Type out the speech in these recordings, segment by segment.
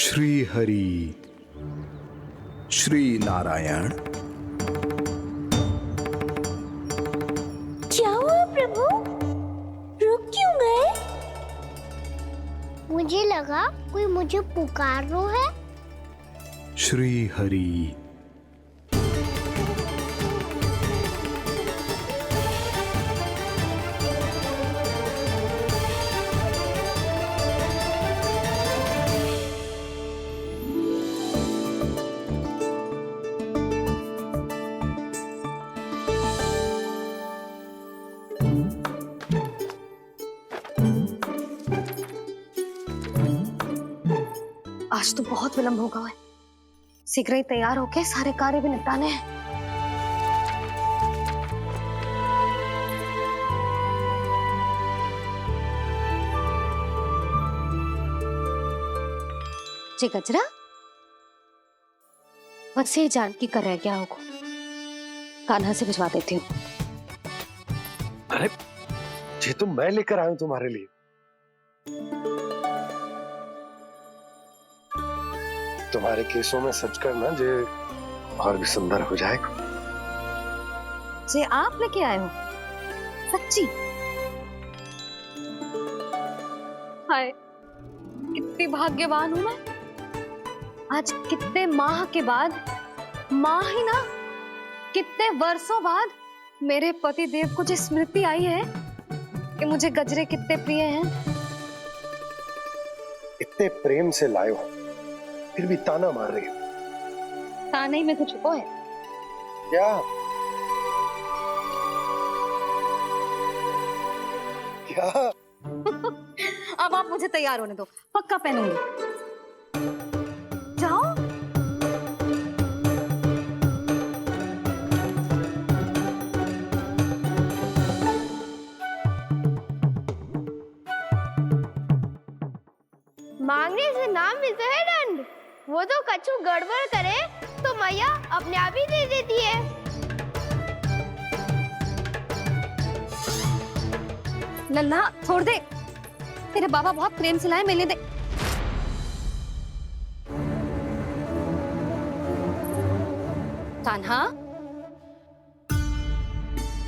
श्री हरि, श्री नारायण। क्या हुआ प्रभु, रुक क्यों गए? मुझे लगा कोई मुझे पुकार रहा है। श्री हरि। आज तो बहुत विलंब होगा है। शीघ्र ही तैयार होके सारे कार्य भी निपटाने हैं। जी गजरा, बस ये जान की कर रह गया होगा, कान्हा से भिजवा देती हूँ। अरे ये तो मैं लेकर आया हूं तुम्हारे लिए। तुम्हारे केसों में सच करना जे और भी सुंदर हो जाएगा। जे आप लेके आए हो, सच्ची? हाय, कितनी भाग्यवान हूं मैं। आज कितने माह के बाद, माह ही ना, कितने वर्षों बाद मेरे पति देव को जो स्मृति आई है कि मुझे गजरे कितने प्रिय हैं। इतने प्रेम से लाए हो, फिर भी ताना मार रही हो। ताने में कुछ छुपो है क्या? क्या? अब आप मुझे तैयार होने दो, पक्का पहनूंगी। जाओ। मांगने से नाम मिलता है दंड। वो तो कछु गड़बड़ करे तो मैया अपने आप ही दे देती है। नन्हा छोड़ दे, तेरे बाबा बहुत प्रेम से लाए, मिलने दे। कान्हा,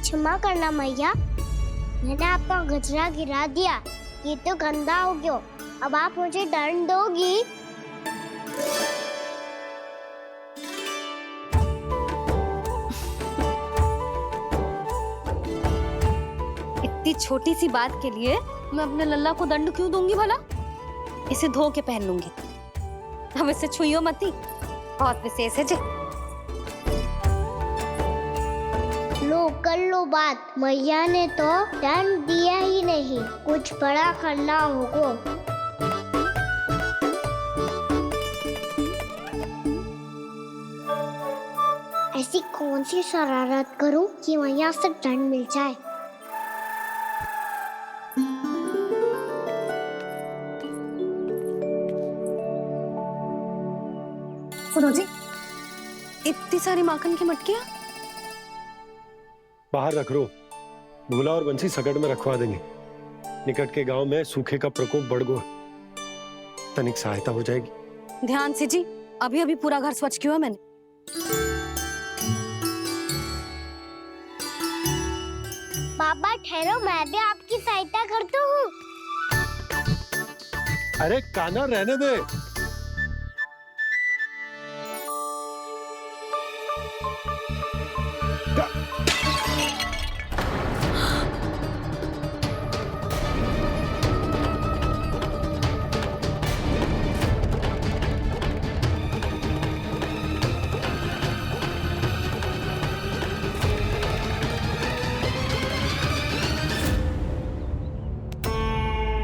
क्षमा करना मैया, मैंने आपका गजरा गिरा दिया, ये तो गंदा हो गया। अब आप मुझे दंड दोगी? इतनी छोटी सी बात के लिए मैं अपने लल्ला को दंड क्यों दूंगी भला? इसे धो के पहन लूंगी। अब इसे छुइयो मती, बहुत विशेष है जी। लो कर लो बात, मैया ने तो दंड दिया ही नहीं, कुछ बड़ा करना होगा। ऐसी कौन सी शरारत करूं कि मैया से दंड मिल जाए? सुनो जी, इतनी सारी माखन की मटकियां बाहर रख रो, भूला और बंसी सकट में रखवा देंगे। निकट के गांव में सूखे का प्रकोप बढ़ गो, तनिक सहायता हो जाएगी। ध्यान से जी, अभी अभी पूरा घर स्वच्छ किया है मैंने। पापा ठहरो, मैं भी आपकी सहायता करता हूँ। अरे कान्हा रहने दे।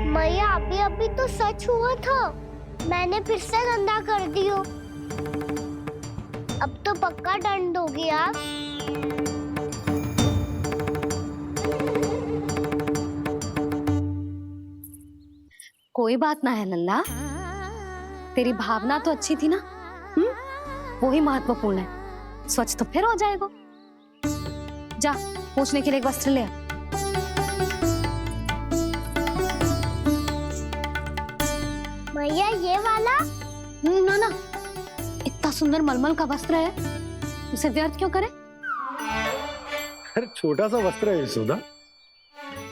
मैया अभी अभी तो सच हुआ था, मैंने फिर से गंदा कर दिया। अब तो पक्का दंड दोगी आप। कोई बात ना है लल्ला, तेरी भावना तो अच्छी थी ना, वो ही महत्वपूर्ण है। स्वच्छ तो फिर हो जाएगा। जा, पूछने के लिए एक वस्त्र ले आ। भैया ये वाला? सुंदर मलमल का वस्त्र है, उसे व्यर्थ क्यों करें? अरे छोटा सा वस्त्र है यशोदा,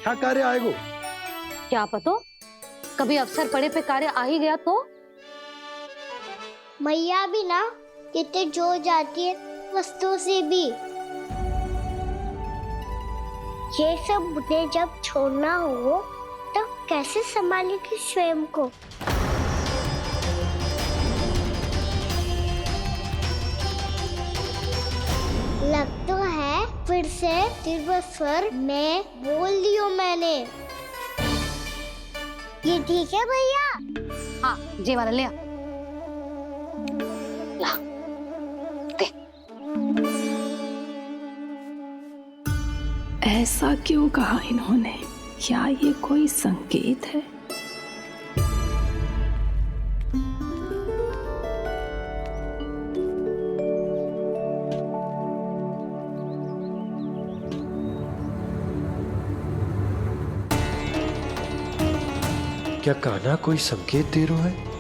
क्या कार्य आएगो? क्या पता, कभी अवसर पड़े पे कार्य आ ही गया तो? मैया भी ना कितने जो जाती है वस्तुओं से भी। ये सब मुझे जब छोड़ना हो तो कैसे संभालेगी स्वयं को? लग तो है फिर से तिरस्वर में बोल दियो मैंने। ये ठीक है भैया? हाँ, जे वाला ले आ। ला, दे। ऐसा क्यों कहा इन्होंने? क्या ये कोई संकेत है? क्या कान्हा कोई संकेत दे रहा है?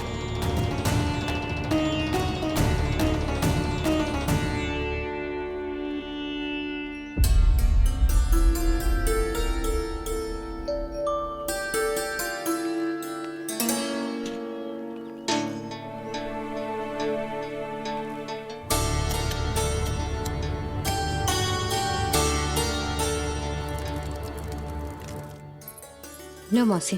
लो मौसी।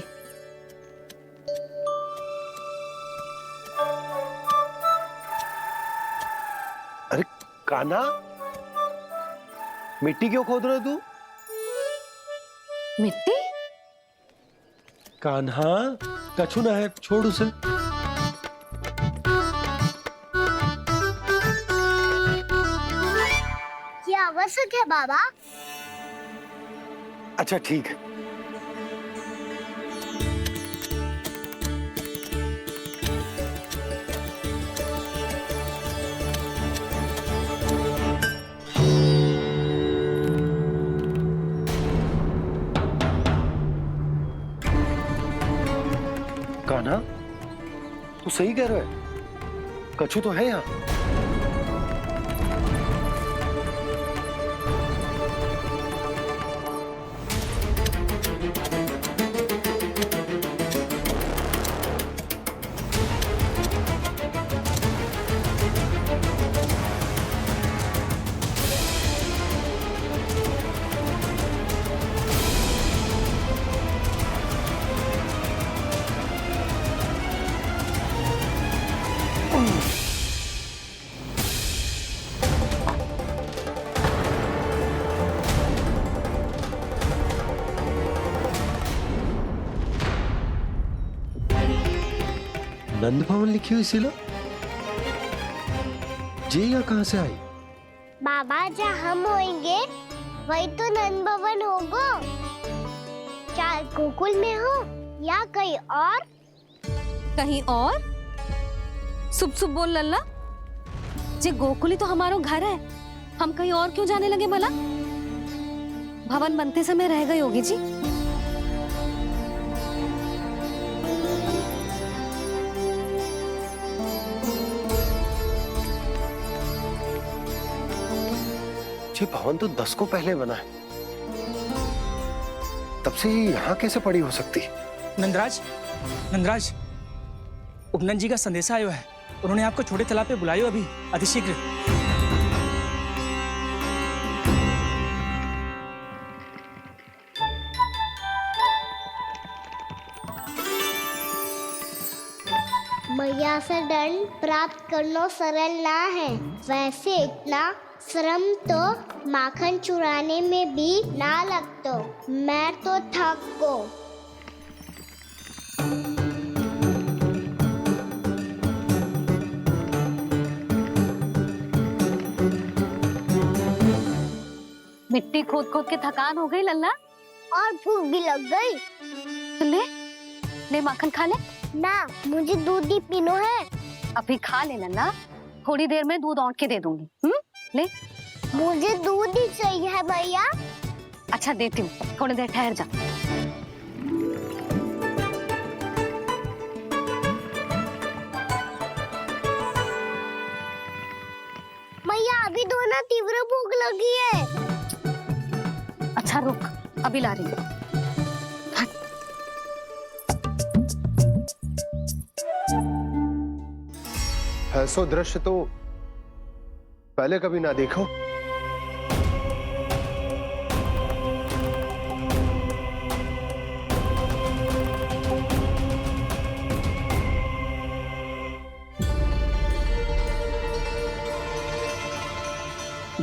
अरे कान्हा, मिट्टी क्यों खोद रहे तू? मिट्टी? कान्हा, कछु ना है, छोड़ उसे। ये आवश्यक है बाबा। अच्छा ठीक है। कान्हा, तू सही कह रहा है, कछु तो है यहाँ। नंद भवन लिखी हुई सिला, जी यहाँ कहाँ से आई? बाबा जहाँ हम होंगे वही तो नंद भवन होगा। चाहे गोकुल में हो या कहीं और। कहीं और? सुब सुब बोल लल्ला। जे गोकुली तो हमारो घर है, हम कहीं और क्यों जाने लगे भला? भवन बनते समय रह गई होगी जी। ये भवन तो 10 को पहले बना है, तब से ये यहाँ कैसे पड़ी हो सकती? नंदराज, नंदराज, उपनंद जी का संदेशा आयो है। उन्होंने आपको छोटे तालाब पे बुलायो अभी, अतिशीघ्र। मैया से दंड प्राप्त करना सरल ना है। वैसे इतना श्रम तो माखन चुराने में भी ना लगतो। मैं तो थक गो। मिट्टी खोद खोद के थकान हो गई लल्ला, और भूख भी लग गई। तो ले ले माखन खा ले। ना, मुझे दूध ही पीनो है। अभी खा ले लल्ला, थोड़ी देर में दूध औंट के दे दूंगी। ले। मुझे दूध ही चाहिए है भैया। अच्छा देती हूँ, थोड़ी देर ठहर जा। शीघ्र भूख लगी है। अच्छा रुक, अभी ला रही हूँ। ऐसा दृश्य तो पहले कभी ना देखो।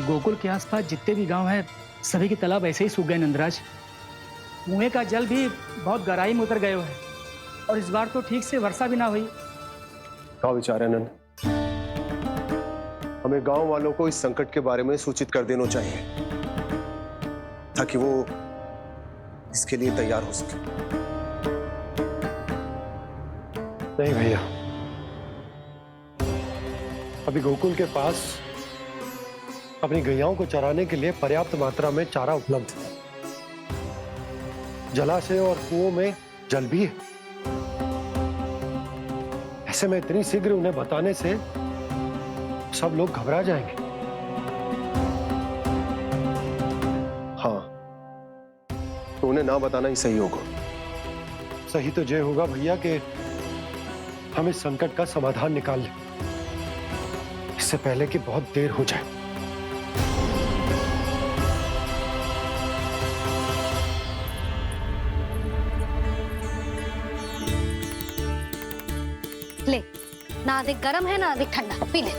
गोकुल के आसपास जितने भी गांव हैं सभी के तालाब ऐसे ही सूख गए नंदराज। कुएं का जल भी बहुत गहराई में उतर गए हुए है और इस बार तो ठीक से वर्षा भी ना हुई। क्या विचार है नंद? हमें गांव वालों को इस संकट के बारे में सूचित कर देना चाहिए ताकि वो इसके लिए तैयार हो सके। नहीं भैया, अभी गोकुल के पास अपनी गैयाओं को चराने के लिए पर्याप्त मात्रा में चारा उपलब्ध है। जलाशय और कुओं में जल भी है। ऐसे में इतनी शीघ्र उन्हें बताने से सब लोग घबरा जाएंगे। हाँ, तो उन्हें ना बताना ही सही होगा। सही तो ये होगा भैया कि हम इस संकट का समाधान निकाल लें इससे पहले कि बहुत देर हो जाए। ले, ना अधिक गर्म है ना अधिक ठंडा, पी ले।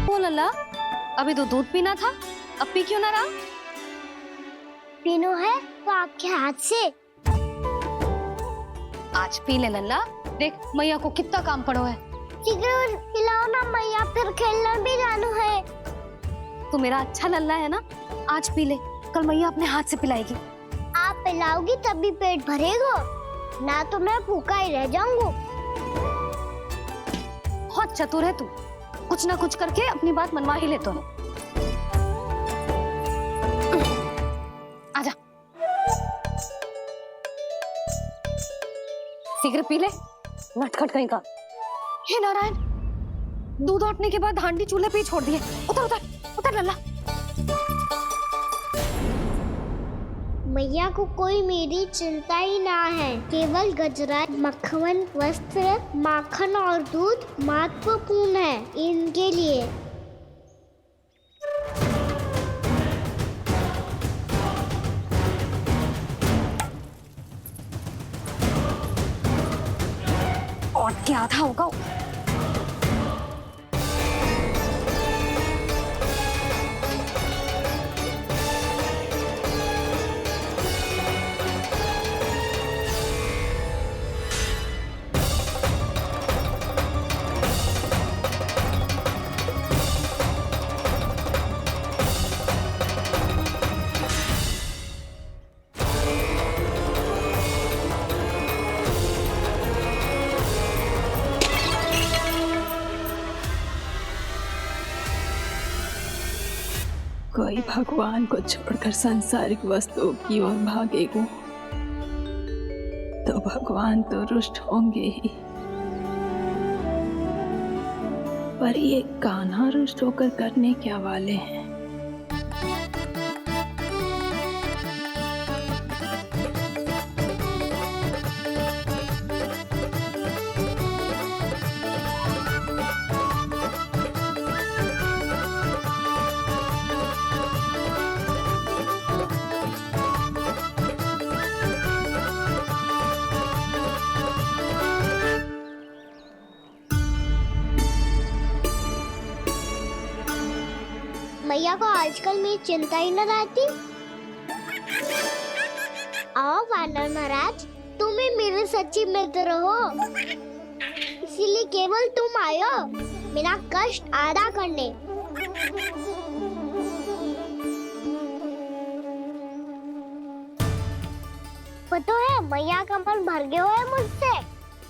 ओ लल्ला, अभी तो दूध पीना था, अब पी क्यों ना रहा? पीनो है तो आपके हाथ से। आज पी ले लल्ला, देख मैया को कितना काम पड़ो है। शीघ्र पिलाओ ना मैया, फिर खेलना भी जाना है। तू मेरा अच्छा लल्ला है ना, आज पी ले, कल मैया अपने हाथ से पिलाएगी। आप पिलाओगी तभी पेट भरेगा, ना तो मैं भूखा ही रह जाऊंगा। बहुत चतुर है तू, कुछ ना कुछ करके अपनी बात मनवा ही लेता है। आजा, शीघ्र पी ले, नटखट कहीं का। हे नारायण, दूध औटने के बाद हांडी चूल्हे पे ही छोड़ दिए। उतर उतर उतर लल्ला। मैया को कोई मेरी चिंता ही ना है। केवल गजरा, मक्खन, वस्त्र, माखन और दूध महत्वपूर्ण है इनके लिए। और क्या आधा होगा। कोई भगवान को छोड़कर सांसारिक वस्तुओं की ओर भागेगा तो भगवान तो रुष्ट होंगे ही, पर ये कान्हा रुष्ट होकर करने क्या वाले हैं? मैया को आजकल मेरी चिंता ही न रहती। आओ वानर महाराज, तुम ही मेरे सच्ची मित्र हो, इसीलिए केवल तुम आयो मेरा कष्ट आधा करने। पता है मैया का मन भर गया है मुझसे,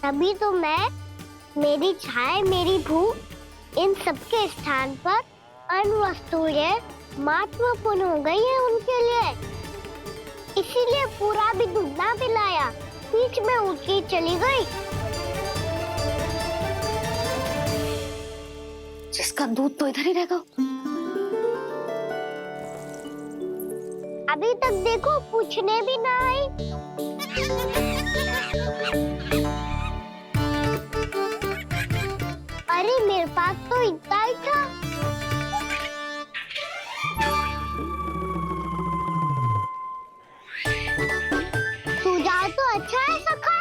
तभी तो मैं, मेरी छाया, मेरी भूख, इन सबके स्थान पर अन्य वस्तुएं महत्वपूर्ण हो गई है उनके लिए। इसीलिए पूरा भी दूध ना पिलाया, बीच में उठ के चली गई। जिसका दूध तो इधर ही रहेगा। अभी तक देखो पूछने भी ना आई। अरे मेरे पास तो इतना ही था। सुझाव तो अच्छा है सखा,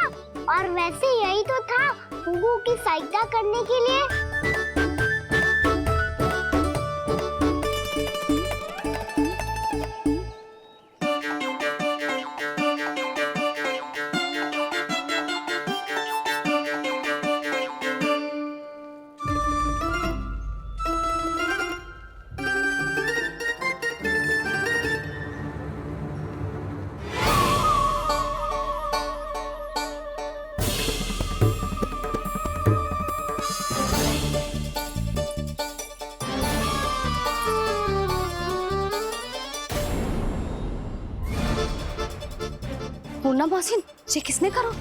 और वैसे यही तो था गुगू की सहायता करने के लिए। पूर्णा मौसी, ये किसने करा?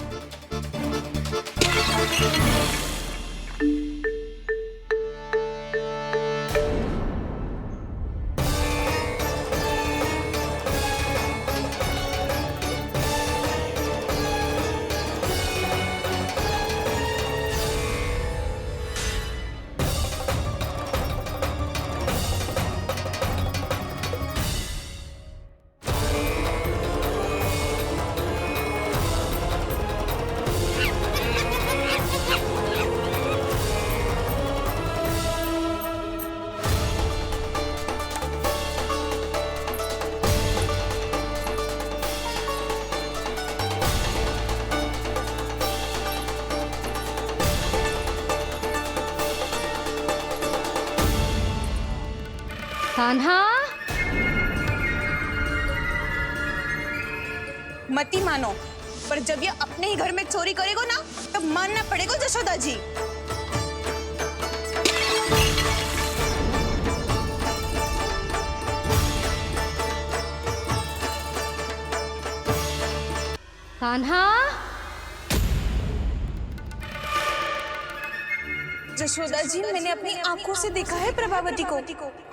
कान्हा, मत ही मानो, पर जब ये अपने ही घर में चोरी करेगा ना, तब मानना पड़ेगा जशोदा जी। कान्हा, जशोदा जी, मैंने अपनी आंखों से देखा है प्रभावती को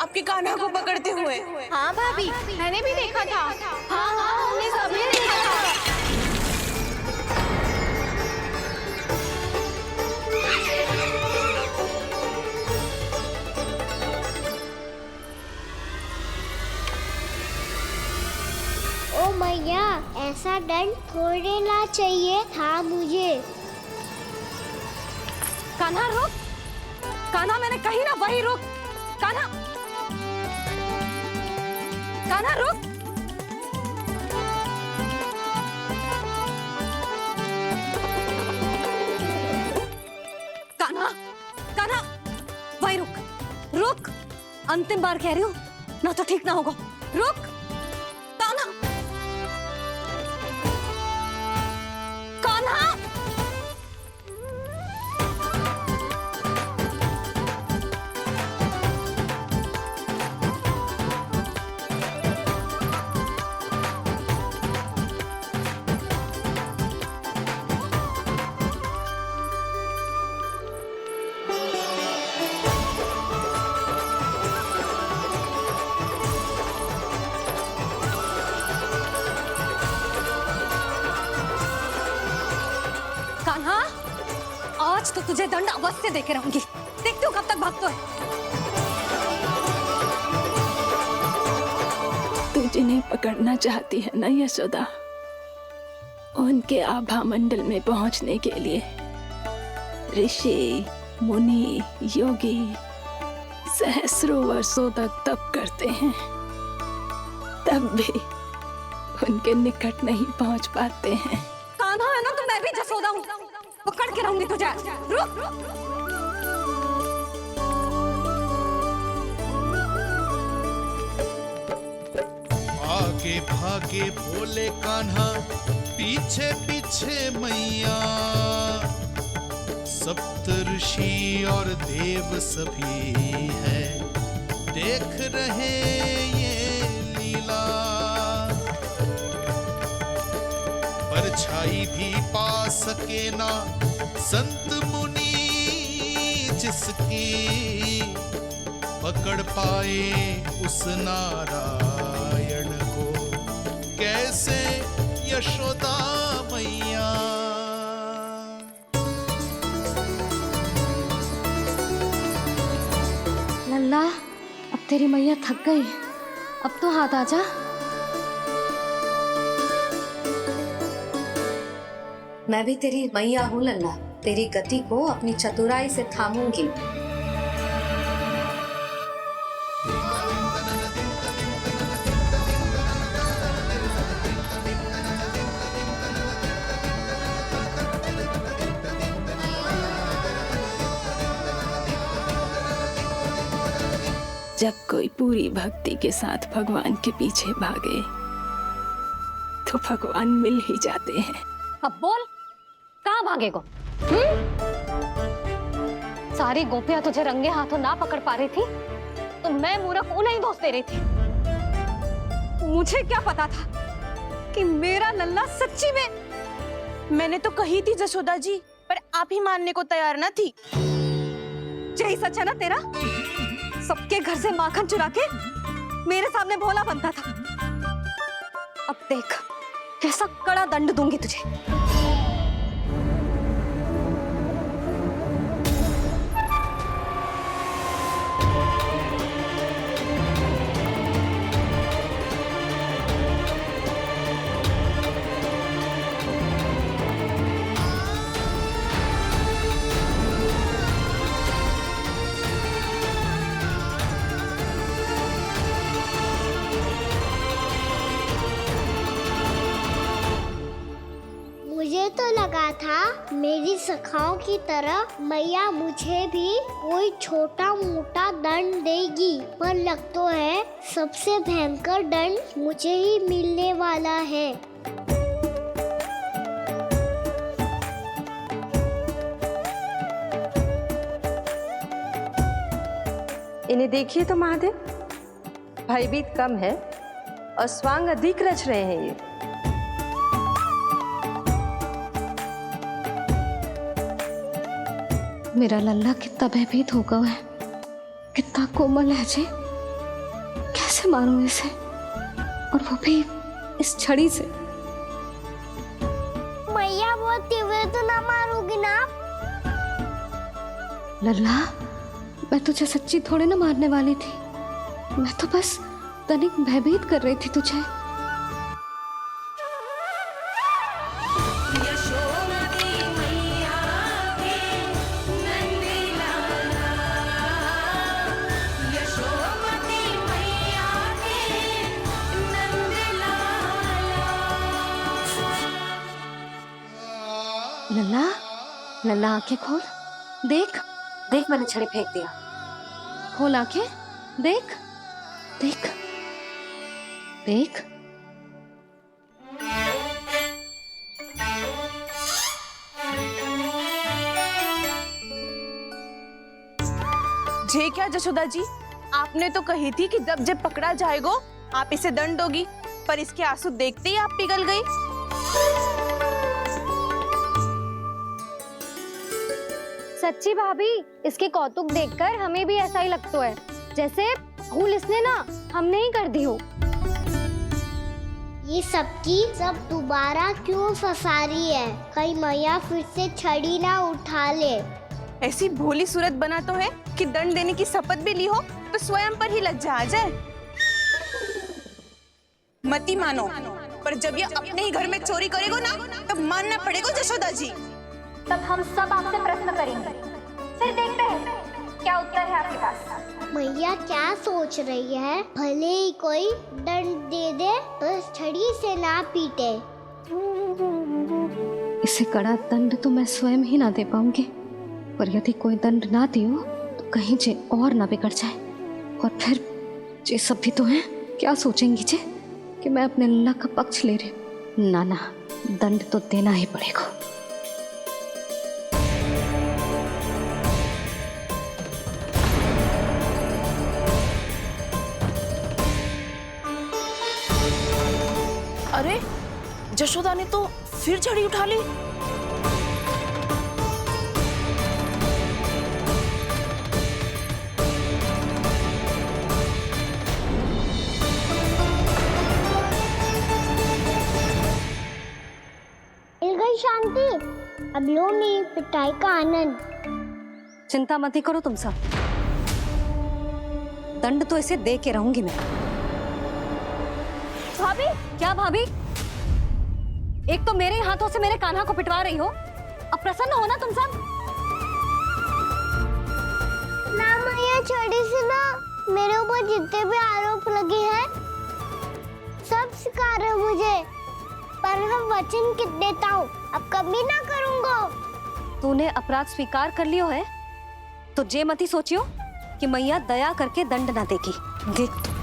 आपके कान्हा को पकड़ते हुए। हाँ भाभी, मैंने भी देखा था। हाँ हाँ, हमने सबने देखा था। ओ मैया, ऐसा दंड थोड़ना चाहिए था मुझे। कान्हा रुक, कान्हा मैंने कही ना वही रुक। कान्हा, कान्हा रुक। कान्हा, कान्हा वही रुक, रुक। अंतिम बार कह रही हूँ, ना तो ठीक ना होगा। रुक कान्हा, कान्हा। कान्हा, आज तो तुझे दंड अवश्य देके रहूंगी। देखती हूँ कब तक भागता है। तू जिन्हें पकड़ना चाहती है ना यशोदा, उनके आभा मंडल में पहुंचने के लिए ऋषि, मुनि, योगी सहस्रों वर्षों तक तप करते हैं, तब भी उनके निकट नहीं पहुंच पाते हैं। कान्हा है ना, तो मैं भी जसोदा हूँ, पकड़ के रहूंगी तुझे। रुक। आगे भागे बोले कान्हा, पीछे पीछे मैया, सप्तऋषि और देव सभी है, देख रहे ये लीला। परछाई भी पा सके ना संत मुनि जिसकी, पकड़ पाए उस नारायण को कैसे यशोदा मैया। लल्ला, अब तेरी मैया थक गई, अब तो हाथ आजा। मैं भी तेरी मैया हूँ लल्ला, तेरी गति को अपनी चतुराई से थामूंगी। जब कोई पूरी भक्ति के साथ भगवान के पीछे भागे तो भगवान मिल ही जाते हैं। अब बोल, कहाँ भागेगा? सारी गोपियां तुझे रंगे हाथों ना पकड़ पा रही थी तो मैं मूर्ख उन्हें ही दोष दे रही थी। मुझे क्या पता था कि मेरा लल्ला सच्ची में। मैंने तो कही थी जशोदा जी, पर आप ही मानने को तैयार ना थी। यही सच है ना तेरा? सबके घर से माखन चुरा के मेरे सामने भोला बनता था। अब देख कैसा कड़ा दंड दूंगी तुझे। मुझे तो लगा था मेरी सखाओं की तरह मैया मुझे भी कोई छोटा मोटा दंड देगी, पर लग तो है सबसे भयंकर दंड मुझे ही मिलने वाला है। इन्हें देखिए तो महादेव, भयभीत कम है और स्वांग अधिक रच रहे हैं ये। मेरा लल्ला कितना भयभीत होगा है, कितना कोमल है जी। कैसे मारूं इसे, और वो भी इस छड़ी से। मैया बोलती हुए तो ना मारोगी ना? लल्ला, मैं तुझे सच्ची थोड़े ना मारने वाली थी, मैं तो बस तनिक भयभीत कर रही थी तुझे। लल्ला, लल्ला आंखें खोल, देख देख मैंने छड़ी फेंक दिया। खोल आंखें, देख देख देख। जे क्या जशोदा जी, आपने तो कही थी कि जब जब पकड़ा जाएगा आप इसे दंड दोगी, पर इसके आंसू देखते ही आप पिघल गई। सच्ची भाभी, इसके कौतुक देखकर हमें भी ऐसा ही लगता है जैसे भूल इसने ना हमने ही कर दी हो। ये सबकी सब दोबारा क्यों फंसा रही है? कहीं मैया फिर से छड़ी ना उठा ले। ऐसी भोली सूरत बना तो है कि दंड देने की शपथ भी ली हो तो स्वयं पर ही लग जा जाए। मती मानो, पर जब ये अपने ही घर में चोरी करेगा ना तब मानना पड़ेगा जशोदा जी। तब हम सब आपसे प्रश्न करेंगे, फिर देखते हैं क्या उत्तर है आपके पास। मैया क्या सोच रही है? भले ही कोई दंड दे दे, बस छड़ी से ना पीटे। इसे कड़ा दंड तो मैं स्वयं ही ना दे पाऊंगी, पर यदि कोई दंड ना दियो तो कहीं जे और ना बिगड़ जाए, और फिर जे सब भी तो हैं, क्या सोचेंगी जे कि मैं अपने लल्ला का पक्ष ले रही। ना ना, दंड तो देना ही पड़ेगा। अरे जशोदा ने तो फिर छड़ी उठा ली। मिल गई शांति। अब लो मेरी पिटाई का आनंद। चिंता मत ही करो तुम सब, दंड तो इसे दे के रहूंगी मैं। भाभी, क्या भाभी? एक तो मेरे हाथों से मेरे कान्हा को पिटवा रही हो, अब प्रसन्न हो ना तुम सब? ना मैया, छड़ी से ना मेरे ऊपर जितने भी आरोप लगे हैं सब स्वीकार है मुझे, पर मैं वचन देता हूँ अब कभी ना करूँगा। तूने अपराध स्वीकार कर लियो है तो जे मत ही सोचियो कि मैया दया करके दंड ना देगी। देख तू।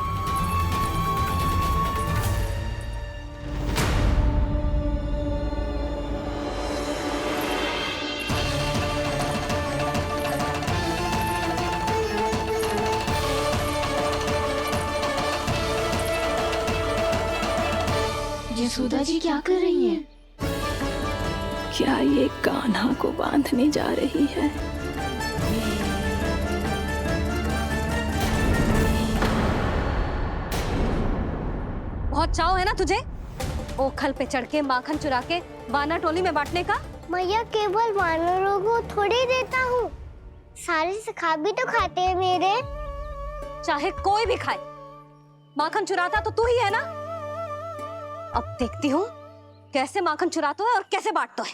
यशोदा जी क्या कर रही हैं? क्या ये कान्हा को बांधने जा रही है? बहुत चाव है ना तुझे ओखल पे चढ़ के माखन चुरा के वानर टोली में बांटने का? मैया, केवल वानरों को थोड़ी देता हूँ, सारे सखा भी तो खाते हैं मेरे। चाहे कोई भी खाए, माखन चुराता तो तू ही है ना। अब देखती हूँ कैसे माखन चुराता है और कैसे बांटता है।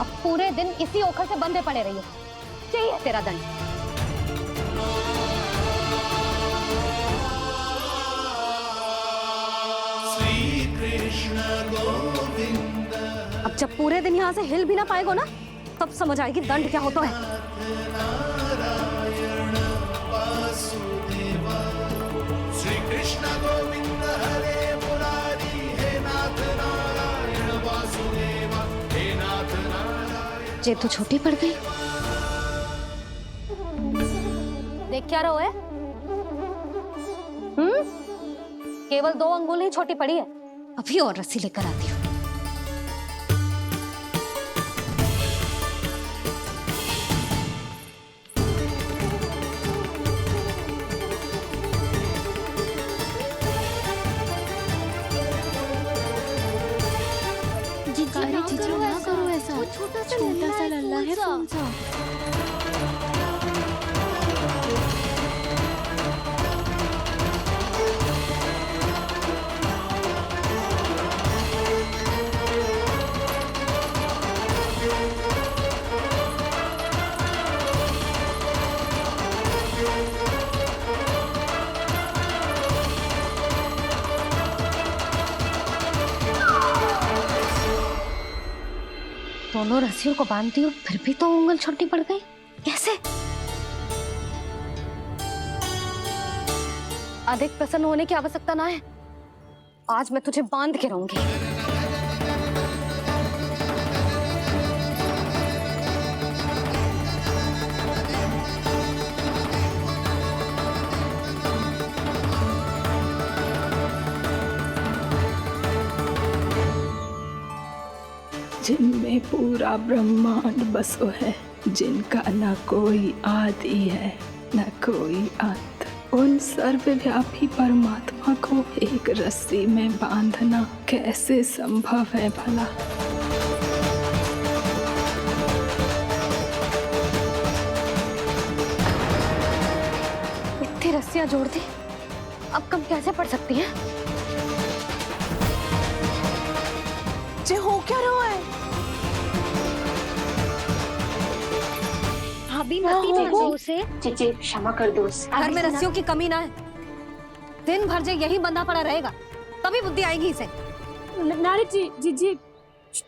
अब पूरे दिन इसी ओखल से बंधे पड़े रहिए, चाहिए तेरा दंड। अब जब पूरे दिन यहाँ से हिल भी ना पाएगो ना, तब समझ आएगी दंड क्या होता है। श्री कृष्ण गोविंद हरे मुरारी, हे नाथ नारायण वासुदेवा, हे नाथ नारायण। जेब तो छोटी पड़ गई। देख क्या रहो है? केवल 2 अंगुल ही छोटी पड़ी है, अभी और रस्सी लेकर आती हूँ। जीजू ना करो ऐसा, छोटा सा लल्ला है कौन सा? दोनों रस्सियों को बांधती हूँ, फिर भी तो उंगल छोटी पड़ गई। कैसे? अधिक प्रसन्न होने की आवश्यकता ना है, आज मैं तुझे बांध के रहूंगी। जिनमें पूरा ब्रह्मांड बसो है, जिनका न कोई आदि है न कोई अंत, उन सर्वव्यापी परमात्मा को एक रस्सी में बांधना कैसे संभव है भला? इतनी रस्सियां जोड़ दी, अब कम कैसे पड़ सकती हैं? जे हो क्या रहा है? भाभी मत उसे। जीजी क्षमा कर दो उसे। घर में रस्सियों की कमी ना है, दिन भर जे यही बंधा पड़ा रहेगा तभी बुद्धि आएगी इसे। नारी जी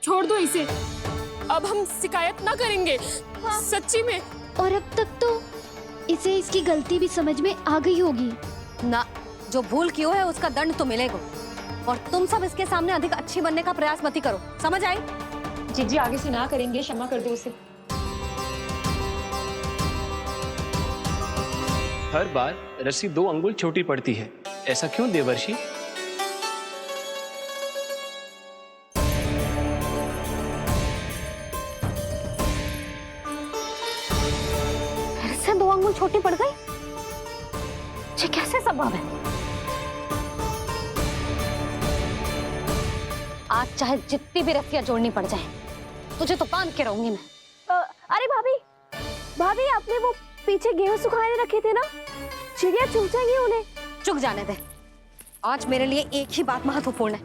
छोड़ दो इसे, अब हम शिकायत ना करेंगे। सच्ची में। और अब तक तो इसे इसकी गलती भी समझ में आ गई होगी ना। जो भूल की है उसका दंड तो मिलेगा, और तुम सब इसके सामने अधिक अच्छी बनने का प्रयास मत ही करो, समझ आई? जीजी आगे से ना करेंगे, क्षमा कर दो उसे। हर बार रस्सी 2 अंगुल छोटी पड़ती है, ऐसा क्यों देवर्षि? फिर से 2 अंगुल छोटी पड़ गई? ये कैसे संभव है? आज चाहे जितनी भी रस्सियां जोड़नी पड़ जाए, तुझे तो बांध के रहूंगी मैं। अरे भाभी, भाभी आपने वो पीछे गेहूं सुखाने रखे थे ना, चिड़िया चुग जाएंगी उन्हें। चुक जाने दे। आज मेरे लिए एक ही बात महत्वपूर्ण है,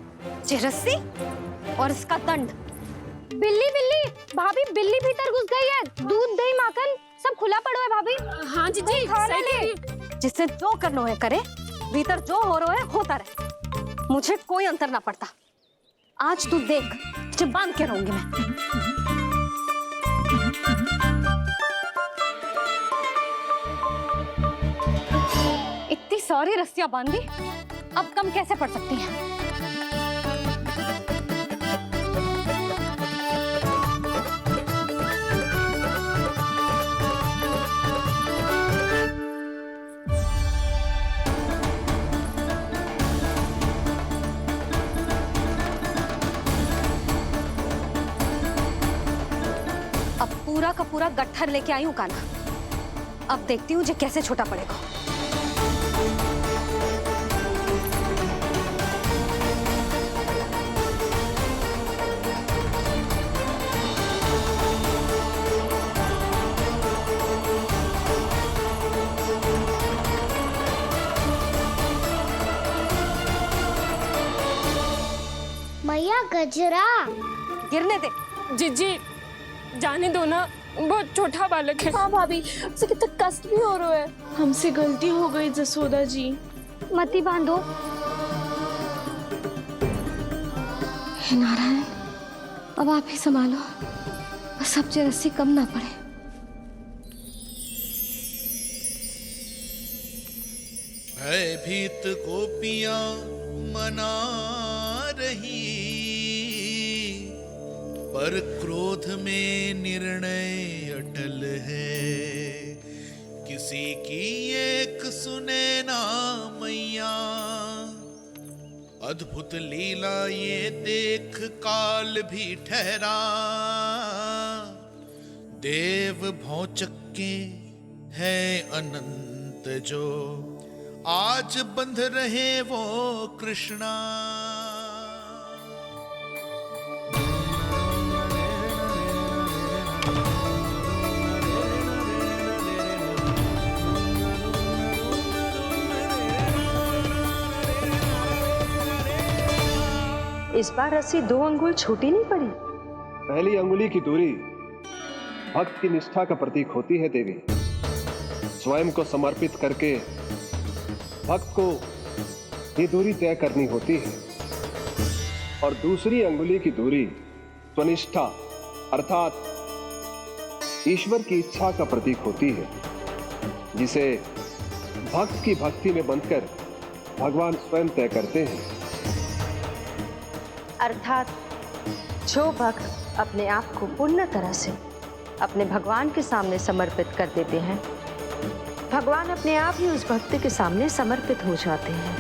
ये रस्सी और इसका दंड। बिल्ली बिल्ली, भाभी बिल्ली भीतर घुस गई है। दूध दही माखन सब खुला पड़ा है भाभी। हाँ जीजी, सही। जिससे जो करना है करे, भीतर जो हो रहा है होता रहे, मुझे कोई अंतर ना पड़ता। आज तू देख, तुझे बांध के रहूंगी मैं। इतनी सारी रस्सियां बांधी, अब कम कैसे पड़ सकती हैं? अब पूरा का पूरा गट्ठर लेके आई हूं कान्हा। अब देखती हूँ ये कैसे छोटा पड़ेगा। मैया गजरा गिरने दे। जीजी जाने दो ना, बहुत छोटा बालक है। हाँ भाभी, उसे कितना कष्ट भी हो रहा है। हमसे गलती हो गई जसोदा जी। मत ही बांधो। हे नारायण, अब आप ही संभालो, बस अब ये रस्सी कम ना पड़े। भयभीत गोपियां मना रही, पर क्रोध में निर्णय अटल है। किसी की एक सुने ना मैया, अद्भुत लीला ये देख काल भी ठहरा। देव भौचक्के है अनंत जो, आज बंध रहे वो कृष्णा। इस बार रस्सी 2 अंगुल छोटी नहीं पड़ी। पहली अंगुली की दूरी भक्त की निष्ठा का प्रतीक होती है देवी। स्वयं को समर्पित करके भक्त को ये दूरी तय करनी होती है। और दूसरी अंगुली की दूरी स्वनिष्ठा अर्थात ईश्वर की इच्छा का प्रतीक होती है, जिसे भक्त की भक्ति में बंधकर भगवान स्वयं तय करते हैं। अर्थात जो भक्त अपने आप को पूर्ण तरह से अपने भगवान के सामने समर्पित कर देते हैं, भगवान अपने आप ही उस भक्त के सामने समर्पित हो जाते हैं।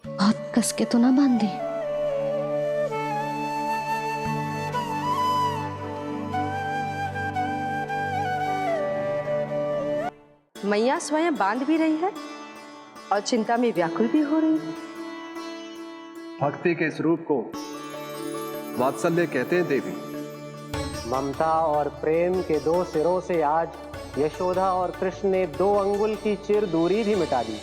बहुत कस के तो ना बांधी। मैया स्वयं बांध भी रही है और चिंता में व्याकुल भी हो रही है। भक्ति के इस रूप को वात्सल्य कहते हैं देवी। ममता और प्रेम के 2 सिरों से आज यशोदा और कृष्ण ने 2 अंगुल की चिर दूरी भी मिटा दी।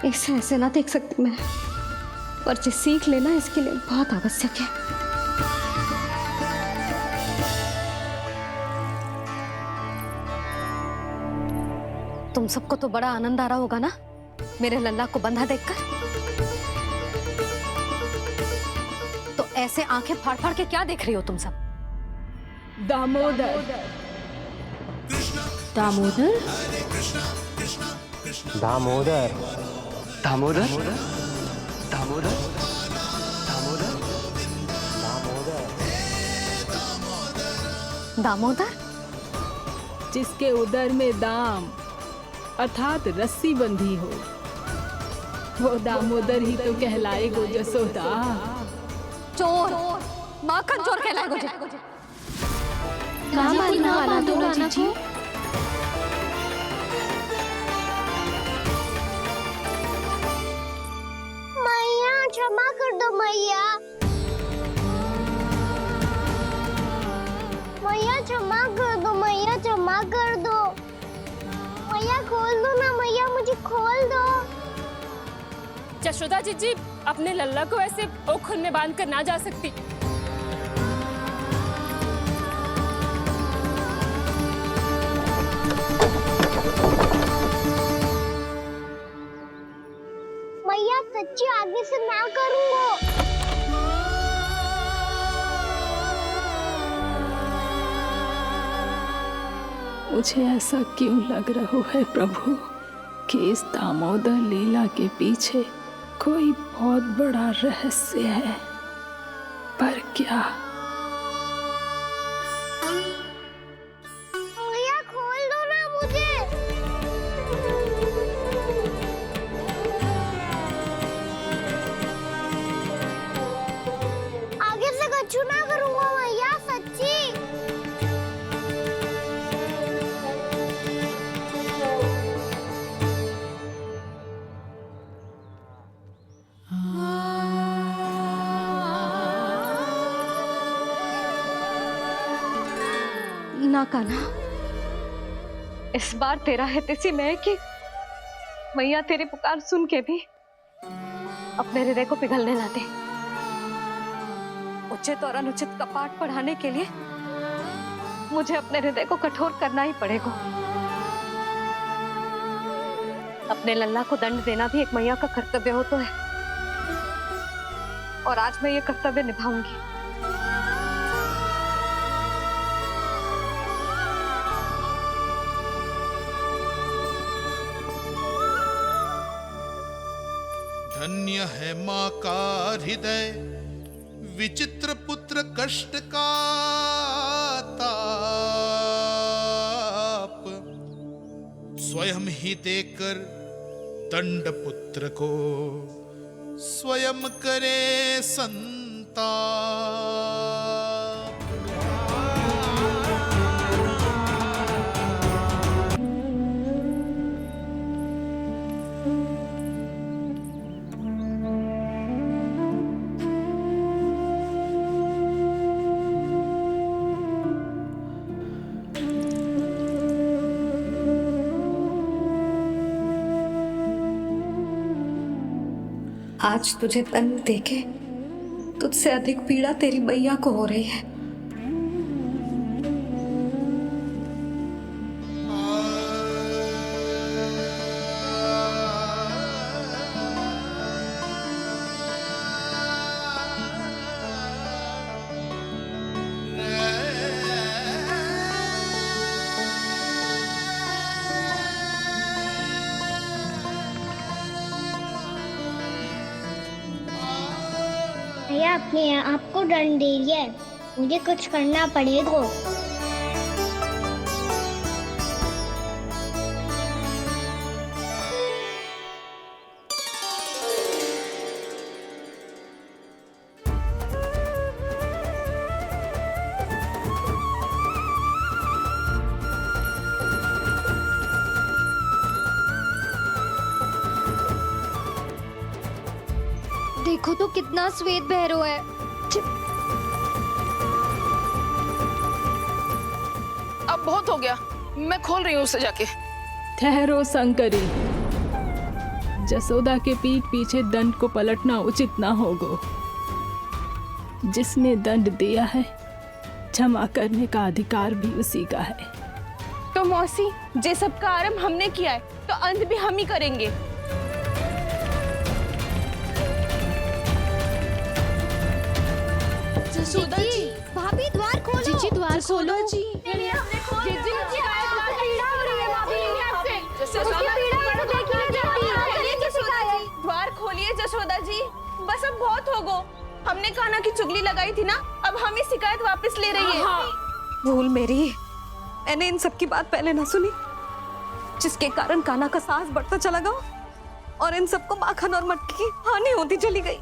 इसे ऐसे ना देख सकती मैं, पर जो सीख लेना इसके लिए बहुत आवश्यक है। तुम सबको तो बड़ा आनंद आ रहा होगा ना मेरे लल्ला को बंधा देखकर। ऐसे आंखें फाड़ फाड़ के क्या देख रही हो तुम सब? दामोदर। दामोदर? दामोदर। दामोदर दामोदर दामोदर दामोदर? जिसके उदर में दाम अर्थात रस्सी बंधी हो, वो दामोदर ही तो कहलाएगो जसोदा। चोर, माखन चोर कहलाएगो जे। कहाँ मारना वाला तो राना जी? मैया क्षमा कर दो मैया। मैया क्षमा कर दो, मैया क्षमा कर दो। मैया खोल दो ना मैया, मुझे खोल दो। जशोदा जीजी अपने लल्ला को ऐसे ओखुन में बांध कर ना जा सकती। मैया सच्ची आगे से ना करूँगा। मुझे ऐसा क्यों लग रहा है प्रभु कि इस दामोदर लीला के पीछे कोई बहुत बड़ा रहस्य है, पर क्या? मैया खोल दो ना मुझे। आगे से कछु ना करूँगा मैया, सच्ची। ना कान्हा, इस बार तेरा है तेसी मैं कि मैया तेरी पुकार सुन के भी अपने हृदय को पिघलने ना दे। उचित और अनुचित का पाठ पढ़ाने के लिए मुझे अपने हृदय को कठोर करना ही पड़ेगा। अपने लल्ला को दंड देना भी एक मैया का कर्तव्य हो तो है, और आज मैं ये कर्तव्य निभाऊंगी। धन्य है माँ का हृदय, विचित्र पुत्र कष्ट का ताप, स्वयं ही देकर दंड पुत्र को स्वयं करे संताप। आज तुझे दंड देके तुझसे अधिक पीड़ा तेरी मैया को हो रही है। भैया अपने आप को दंड दे दिया है, मुझे कुछ करना पड़ेगा। देखो तो कितना श्वेत भैरव है। अब बहुत हो गया, मैं खोल रही हूँ उसे जाके। ठहरो शंकरी, जसोदा के पीठ पीछे दंड को पलटना उचित ना होगा। जिसने दंड दिया है, क्षमा करने का अधिकार भी उसी का है। तो मौसी, जे सब का आरंभ हमने किया है तो अंत भी हम ही करेंगे। जसोदा जी, भाभी द्वार खोलो। जीजी द्वार खोलो जी। द्वार खोलिए जसोदा जी, बस अब बहुत हो गो। हमने कान्हा की चुगली लगाई थी ना, अब हम ये शिकायत वापस ले रही है। भूल मेरी, मैंने इन सब की बात पहले ना सुनी, जिसके कारण कान्हा का साहस बढ़ता चला गया और इन सबको माखन और मटकी की हानि होती चली गई।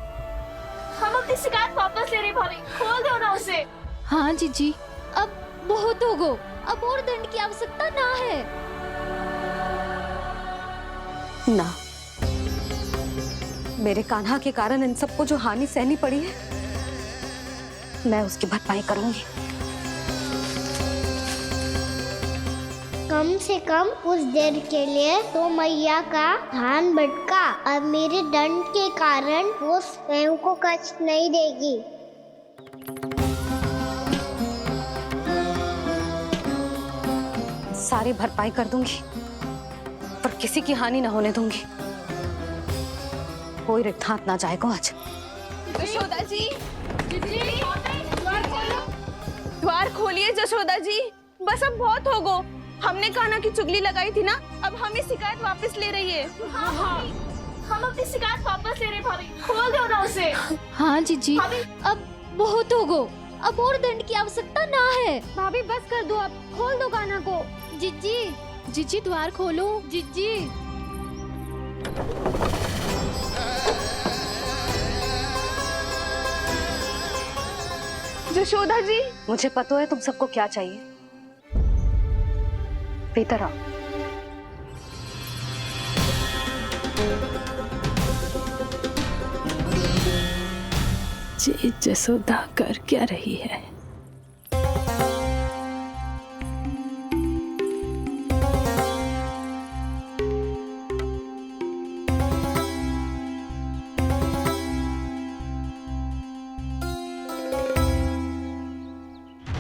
हम अपनी शिकायत वापस ले रहे भाभी, खोल दो ना उसे। हाँ जीजी, अब बहुत हो गो, अब और दंड की आवश्यकता ना है। ना, मेरे कान्हा के कारण इन सबको जो हानि सहनी पड़ी है, मैं उसकी भरपाई करूंगी। कम से कम उस देर के लिए तो मैया का ध्यान भटका और मेरे दंड के कारण वो स्वयं को कष्ट नहीं देगी। सारी भरपाई कर दूंगी, पर किसी की हानि ना होने दूंगी। कोई रिक्त हाथ ना जाएगा आज। जसोदा जी, द्वार खोलिए जसोदा जी, बस अब बहुत हो गो। हमने कान्हा की चुगली लगाई थी ना, अब हम ये शिकायत वापस ले रही है। हम अपनी शिकायत वापस ले रहे भाभी, खोल दो ना उसे। हाँ जीजी, अब बहुत हो गो, अब और दंड की आवश्यकता ना है। भाभी बस कर दो, अब खोल दो कान्हा को। जीजी, जीजी द्वार खोलो। जीजी। जशोदा जी, मुझे पता है तुम सबको क्या चाहिए। भीतर आओ। जी जसोदा कर क्या रही है?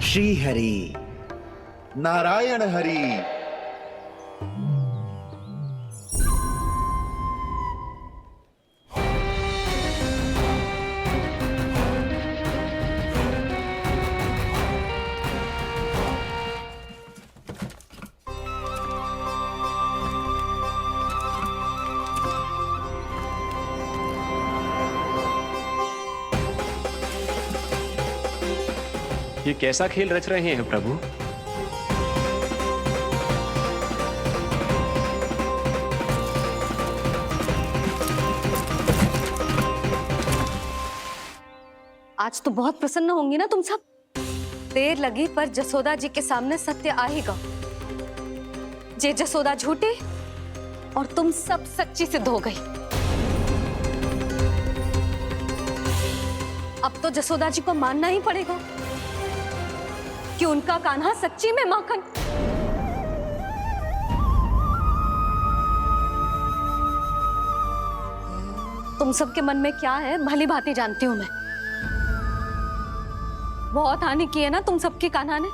श्री हरि, नारायण हरि। ये कैसा खेल रच रहे हैं प्रभु? आज तो बहुत प्रसन्न होंगी ना तुम सब। देर लगी पर जसोदा जी के सामने सत्य आएगा। जे जसोदा झूठी और तुम सब सच्ची सिद्ध हो गई। अब तो जसोदा जी को मानना ही पड़ेगा कि उनका कान्हा सच्ची में माखन। तुम सबके मन में क्या है भली भांति जानती हूं मैं। बहुत हानि की है ना तुम सबके कान्हा ने,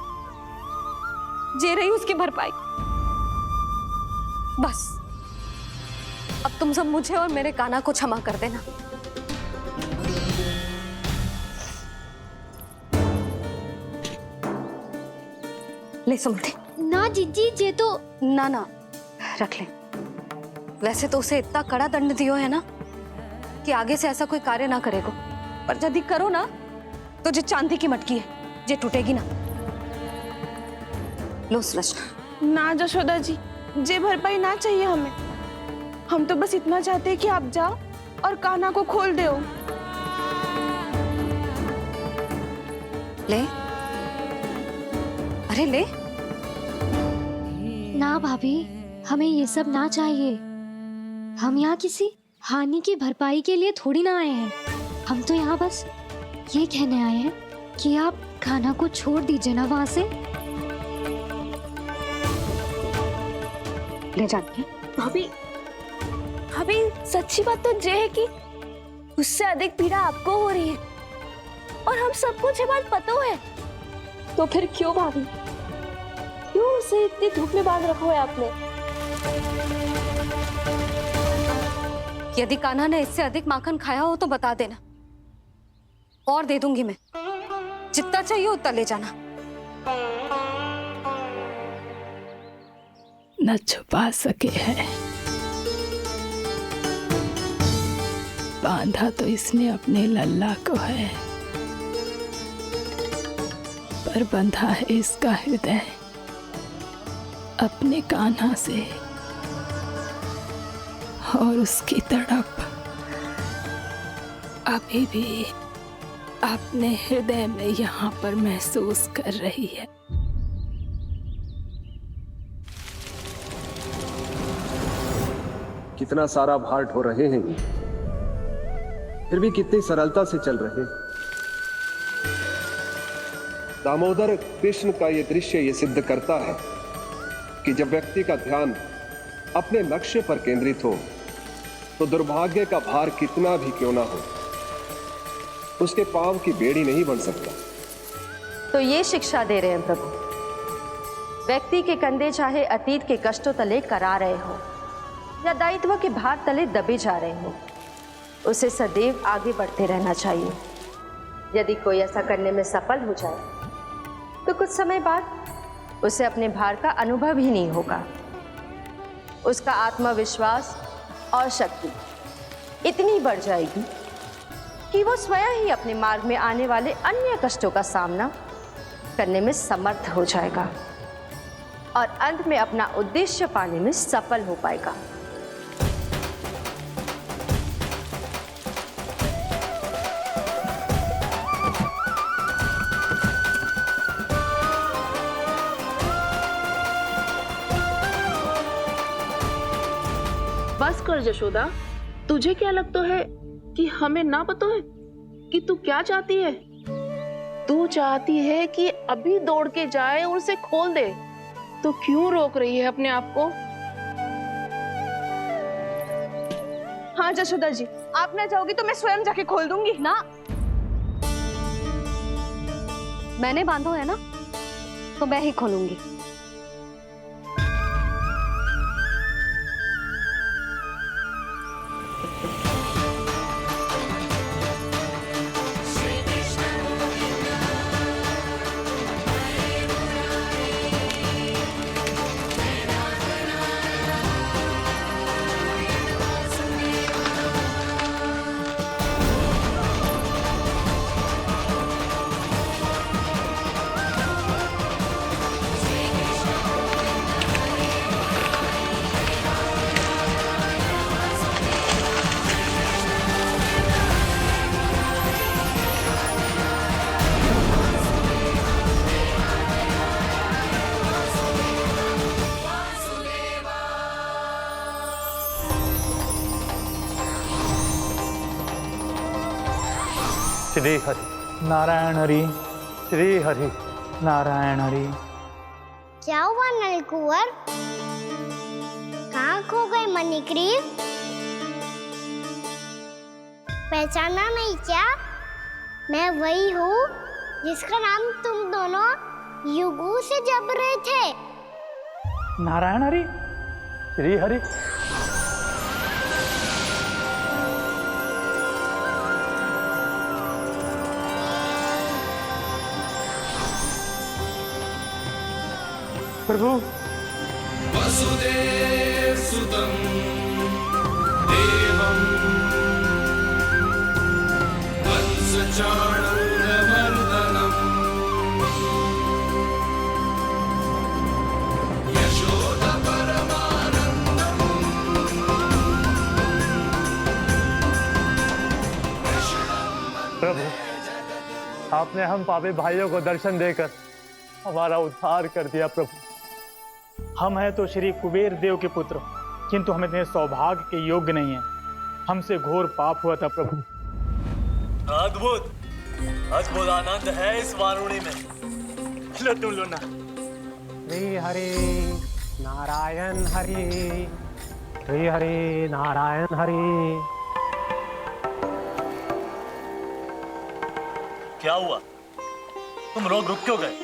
जे रही उसकी भरपाई। बस अब तुम सब मुझे और मेरे कान्हा को क्षमा कर देना। ले सुमति। ना जीजी, जे तो ना ना रख ले। वैसे तो उसे इतना कड़ा दंड दियो है ना कि आगे से ऐसा कोई कार्य ना करेगा, पर यदि करो ना तो जो चांदी की मटकी है जे टूटेगी ना। लो सुरज। ना जशोदा जी, जे भरपाई ना चाहिए हमें। हम तो बस इतना चाहते हैं कि आप जाओ और कान्हा को खोल दो। ले, अरे ले। ना भाभी, हमें ये सब ना चाहिए। हम यहाँ किसी हानि की भरपाई के लिए थोड़ी ना आए हैं। हम तो यहाँ बस ये कहने आए हैं कि आप कान्हा को छोड़ दीजिए ना वहां से। ले जाती है। भाभी, भाभी सच्ची बात तो ये है कि उससे अधिक पीड़ा आपको हो रही है और हम सबको ये बात पता है। तो फिर क्यों भाभी, क्यों उसे इतनी धूप में बांध रखा है आपने? यदि कान्हा ने इससे अधिक माखन खाया हो तो बता देना, और दे दूंगी मैं। जितना चाहिए उतना ले जाना। न छुपा सके हैं, बांधा तो इसने अपने लल्ला को है, पर बंधा है इसका हृदय अपने कान्हा से, और उसकी तड़प अभी भी अपने हृदय में यहाँ पर महसूस कर रही है। कितना सारा भार ढो रहे हैं, फिर भी कितनी सरलता से चल रहे हैं। दामोदर कृष्ण का यह दृश्य ये सिद्ध करता है कि जब व्यक्ति का ध्यान अपने लक्ष्य पर केंद्रित हो तो दुर्भाग्य का भार कितना भी क्यों ना हो, उसके पांव की बेड़ी नहीं बन सकता। तो ये शिक्षा दे रहे हैं प्रभु, व्यक्ति के कंधे चाहे अतीत के कष्टों तले करा रहे हो या दायित्व के भार तले दबे जा रहे हो, उसे सदैव आगे बढ़ते रहना चाहिए। यदि कोई ऐसा करने में सफल हो जाए तो कुछ समय बाद उसे अपने भार का अनुभव ही नहीं होगा। उसका आत्मविश्वास और शक्ति इतनी बढ़ जाएगी कि वो स्वयं ही अपने मार्ग में आने वाले अन्य कष्टों का सामना करने में समर्थ हो जाएगा और अंत में अपना उद्देश्य पाने में सफल हो पाएगा। बस कर यशोदा, तुझे क्या लगता है कि हमें ना पता है कि तू क्या चाहती है? तू चाहती है कि अभी दौड़ के जाए और उसे खोल दे, तो क्यों रोक रही है अपने आप को? हाँ यशोदा जी, आप ना जाओगी तो मैं स्वयं जाके खोल दूंगी। ना, मैंने बांधो है ना, तो मैं ही खोलूंगी। श्री हरि नारायण हरि, श्री हरि नारायण हरि। क्या हुआ नलकुंवर? कहाँ खो गए मणिग्रीव? पहचाना नहीं क्या? मैं वही हूँ जिसका नाम तुम दोनों युगों से जप रहे थे। नारायण हरि, श्री हरि। प्रभु, वसुदेव सुतं देवं वंशचाणूरमर्दनम् यशोदा परमानन्दम् प्रभु, आपने हम पापी भाइयों को दर्शन देकर हमारा उद्धार कर दिया। प्रभु, हम हैं तो श्री कुबेर देव के पुत्र, किंतु हम इतने सौभाग्य के योग्य नहीं हैं। हमसे घोर पाप हुआ था प्रभु। अद्भुत अद्भुत आनंद है इस वारुणी में। लो तुम लो ना। श्री हरि नारायण हरि, श्री हरि नारायण हरि। क्या हुआ? तुम रोक रुक क्यों गए?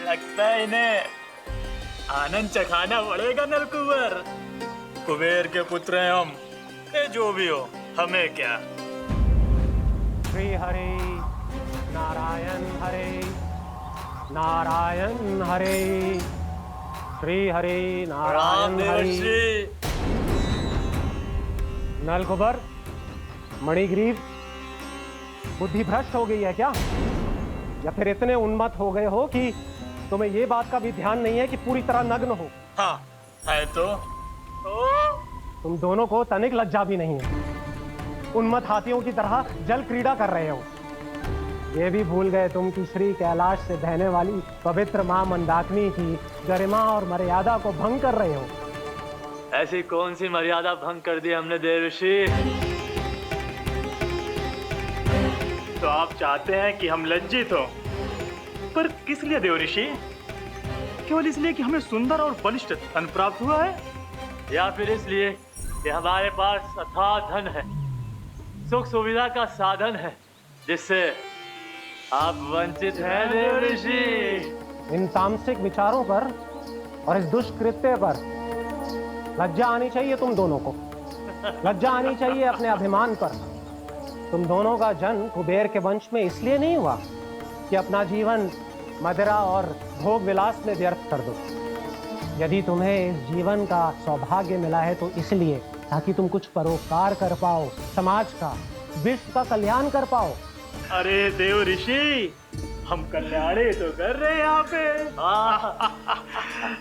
लगता है इन्हें आनंद चखाना पड़ेगा नलकुंवर। कुबेर के पुत्र हैं हम, जो भी हो हमें क्या। श्री हरि नारायण हरि, नारायण हरे, श्री हरे नारायण हरे। नलकुबर, मणिग्रीव, बुद्धि भ्रष्ट हो गई है क्या? या फिर इतने उन्मत्त हो गए हो कि तुम्हें ये बात का भी ध्यान नहीं है कि पूरी तरह नग्न हो? हाँ है तो तुम दोनों को तनिक लज्जा भी नहीं है। उन्मत्त हाथियों की तरह जल क्रीड़ा कर रहे हो। ये भी भूल गए तुम कि श्री कैलाश से बहने वाली पवित्र मां मंदाकिनी की गरिमा और मर्यादा को भंग कर रहे हो। ऐसी कौन सी मर्यादा भंग कर दी हमने देव ऋषि? तो आप चाहते हैं कि हम लज्जित हो, पर किस लिए देव ऋषि? केवल इसलिए कि हमें सुंदर और बलिष्ठ धन प्राप्त हुआ है, या फिर इसलिए कि हमारे पास अथाह धन है, सुख सुविधा का साधन है, जिससे आप वंचित हैं देव ऋषि? इन तामसिक विचारों पर और इस दुष्कृत्य पर लज्जा आनी चाहिए तुम दोनों को। लज्जा आनी चाहिए अपने अभिमान पर। तुम दोनों का जन्म कुबेर के वंश में इसलिए नहीं हुआ कि अपना जीवन मदिरा और भोग विलास में व्यर्थ कर दो। यदि तुम्हें इस जीवन का सौभाग्य मिला है तो इसलिए ताकि तुम कुछ परोपकार कर पाओ, समाज का, विश्व का कल्याण कर पाओ। अरे देव ऋषि, हम कल्याणी तो कर रहे हैं यहाँ पे।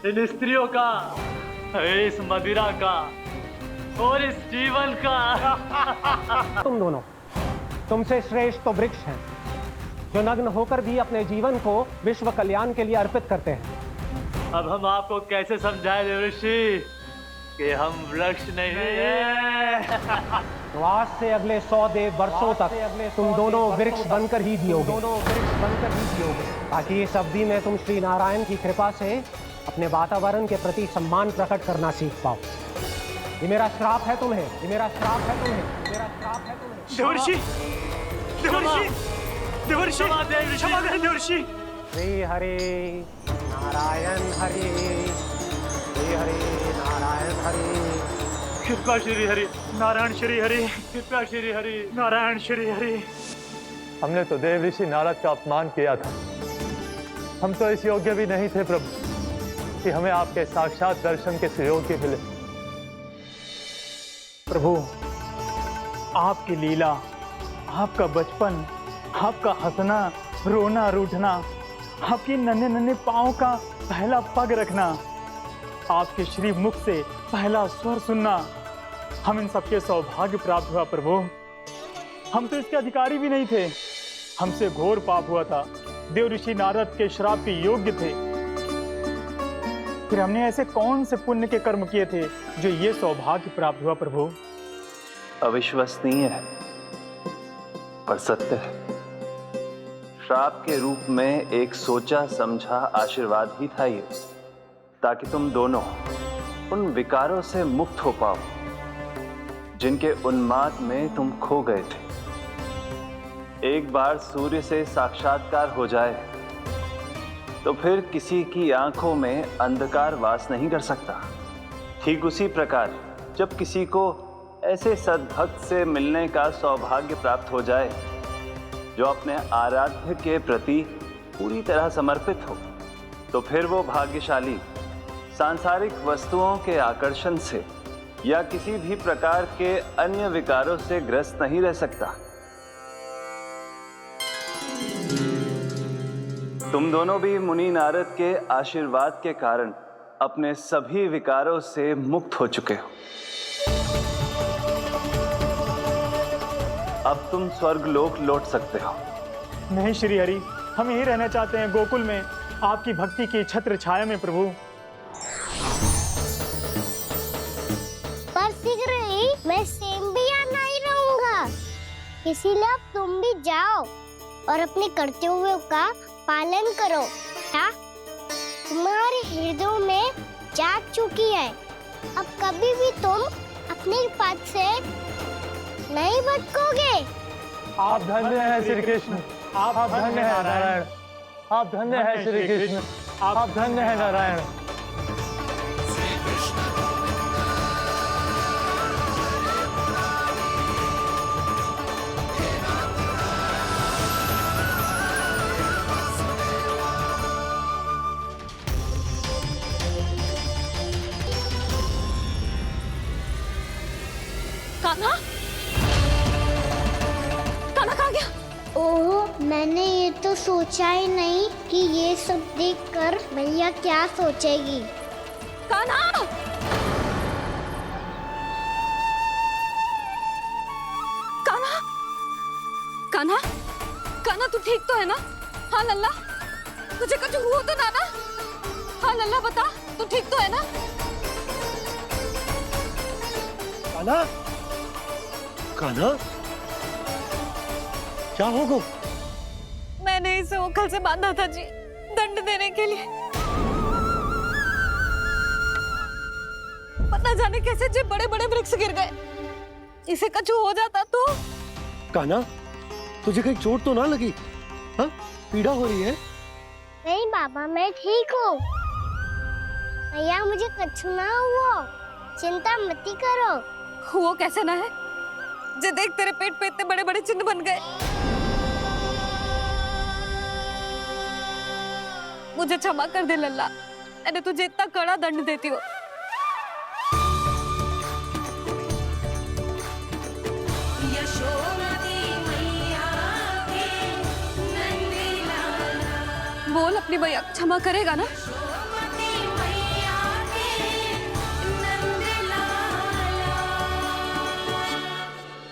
इन स्त्रियों का, इस मदिरा का और इस जीवन का। तुम दोनों, तुमसे श्रेष्ठ तो वृक्ष हैं जो नग्न होकर भी अपने जीवन को विश्व कल्याण के लिए अर्पित करते हैं। अब हम आपको कैसे समझाएं देव ऋषि कि हम वृक्ष नहीं हैं? तो आज से अगले 100 देव वर्षों तक तुम दोनों वृक्ष बनकर ही जियोगे, ताकि इस अवधि में तुम श्री नारायण की कृपा से अपने वातावरण के प्रति सम्मान प्रकट करना सीख पाओ। ये मेरा श्राप है तुम्हें, ये मेरा श्राप है तुम्हें, मेरा श्राप है तुम्हें। देवर्षि, देवर्षि, देवर्षि, क्षमा करें देवर्षि। श्री हरे नारायण हरे, श्री हरे नारायण हरे। कृपा श्री हरि नारायण श्री हरि, कृपा श्री हरि नारायण श्री हरि। हमने तो देव ऋषि नारद का अपमान किया था। हम तो इस योग्य भी नहीं थे प्रभु कि हमें आपके साक्षात दर्शन के सुयोग्य मिले। प्रभु, आपकी लीला, आपका बचपन, आपका हंसना, रोना, रूठना, आपकी नन्हे नन्हे पाँव का पहला पग रखना, आपके श्री मुख से पहला स्वर सुनना, हम इन सबके सौभाग्य प्राप्त हुआ प्रभु। हम तो इसके अधिकारी भी नहीं थे। हमसे घोर पाप हुआ था, देव ऋषि नारद के श्राप के योग्य थे। फिर हमने ऐसे कौन से पुण्य के कर्म किए थे जो ये सौभाग्य प्राप्त हुआ प्रभु? अविश्वसनीय है पर सत्य है। श्राप के रूप में एक सोचा समझा आशीर्वाद ही था ये, ताकि तुम दोनों उन विकारों से मुक्त हो पाओ जिनके उन्माद में तुम खो गए थे। एक बार सूर्य से साक्षात्कार हो जाए तो फिर किसी की आंखों में अंधकार वास नहीं कर सकता। ठीक उसी प्रकार जब किसी को ऐसे सद्भक्त से मिलने का सौभाग्य प्राप्त हो जाए जो अपने आराध्य के प्रति पूरी तरह समर्पित हो, तो फिर वो भाग्यशाली सांसारिक वस्तुओं के आकर्षण से या किसी भी प्रकार के अन्य विकारों से ग्रस्त नहीं रह सकता। तुम दोनों भी मुनि नारद के आशीर्वाद के कारण अपने सभी विकारों से मुक्त हो चुके हो। अब तुम स्वर्गलोक लौट सकते हो। नहीं श्री हरि, हम यहीं रहना चाहते हैं, गोकुल में, आपकी भक्ति की छत्र छाया में प्रभु। पर शीघ्र ही मैं सेम्बिया नहीं रहूंगा, इसीलिए अब तुम भी जाओ और अपने कर्तव्यों का पालन करो। क्या तुम्हारे हृदयों में जाग चुकी है, अब कभी भी तुम अपने पथ से नहीं भटकोगे। आप धन्य हैं श्री कृष्ण, आप धन्य हैं नारायण, आप धन्य हैं श्री कृष्ण, आप धन्य हैं नारायण। कान्हा, कान्हा कहाँ गया? ओह, मैंने ये तो सोचा ही नहीं कि ये सब देखकर मैया क्या सोचेगी। कान्हा, कान्हा, कान्हा, कान्हा तू ठीक तो है ना? हाँ लल्ला, तुझे कुछ हुआ तो ना? हाँ लल्ला बता, तू ठीक तो है ना? कान्हा, कान्हा, क्या होगा? मैंने इसे ओखल से बांधा था जी, दंड देने के लिए। पता जाने कैसे जे बड़े बड़े वृक्ष गिर गए। इसे कुछ हो जाता तो? कान्हा, तुझे कहीं चोट तो ना लगी? हाँ, पीड़ा हो रही है? नहीं बाबा, मैं ठीक हूँ। भैया मुझे कुछ ना हुआ, चिंता मत करो। वो कैसे ना है? जे देख तेरे पेट पे इतने बड़े बड़े चिन्ह बन गए। मुझे क्षमा कर दे लल्ला, मैंने तुझे इतना कड़ा दंड देती हो। बोल अपनी भैया क्षमा करेगा ना?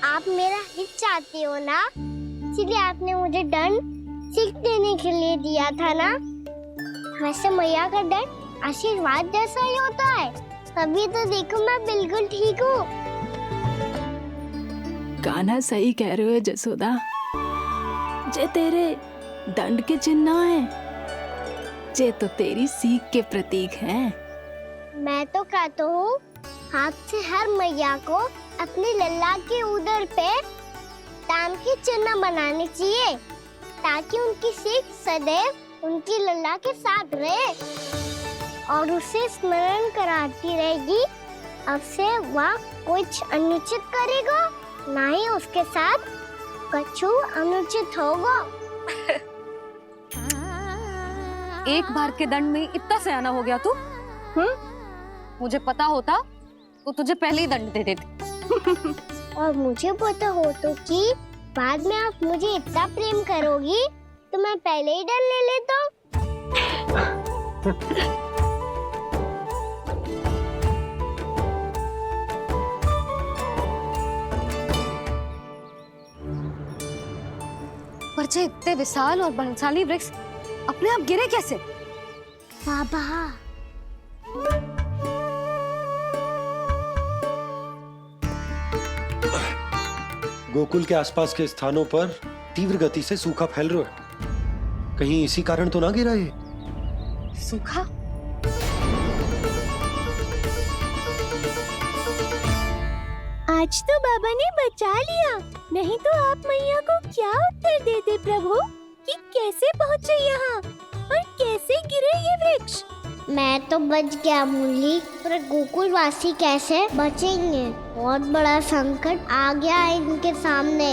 आप मेरा हित चाहती हो ना, इसलिए आपने मुझे दंड सीख देने के लिए दिया था ना। वैसे मैया का दंड आशीर्वाद जैसा ही होता है, तभी तो देखो मैं बिल्कुल ठीक हूँ। कान्हा सही कह रहे हो जसोदा, जे तेरे दंड के चिन्ह है, जे तो तेरी सीख के प्रतीक हैं। मैं तो कहता हूँ हाथ से हर मैया को अपनी लल्ला के उदर पे ताम के चिन्ह बनाने चाहिए, ताकि उनकी सीख सदैव उनकी लल्ला के साथ रहे और उसे स्मरण कराती रहेगी। अब से वह कुछ अनुचित करेगा, ना ही उसके साथ कुछ अनुचित होगा। एक बार के दंड में इतना सयाना हो गया तू? मुझे पता होता तो तुझे पहले ही दंड दे देती। और मुझे पता हो तो कि बाद में आप मुझे इतना प्रेम करोगी तो मैं पहले ही डर ले लेता हूँ। पर जे इतने विशाल और बलशाली वृक्ष अपने आप गिरे कैसे? बाबा, गोकुल के आसपास के स्थानों पर तीव्र गति से सूखा फैल रहा है। कहीं इसी कारण तो ना गिरा ये? सूखा? आज तो बाबा ने बचा लिया, नहीं तो आप मैया को क्या उत्तर देते प्रभु कि कैसे पहुँचे यहाँ और कैसे गिरे ये वृक्ष। मैं तो बच गया मुरली, पर गोकुल वासी कैसे बचेंगे? बहुत बड़ा संकट आ गया है इनके सामने।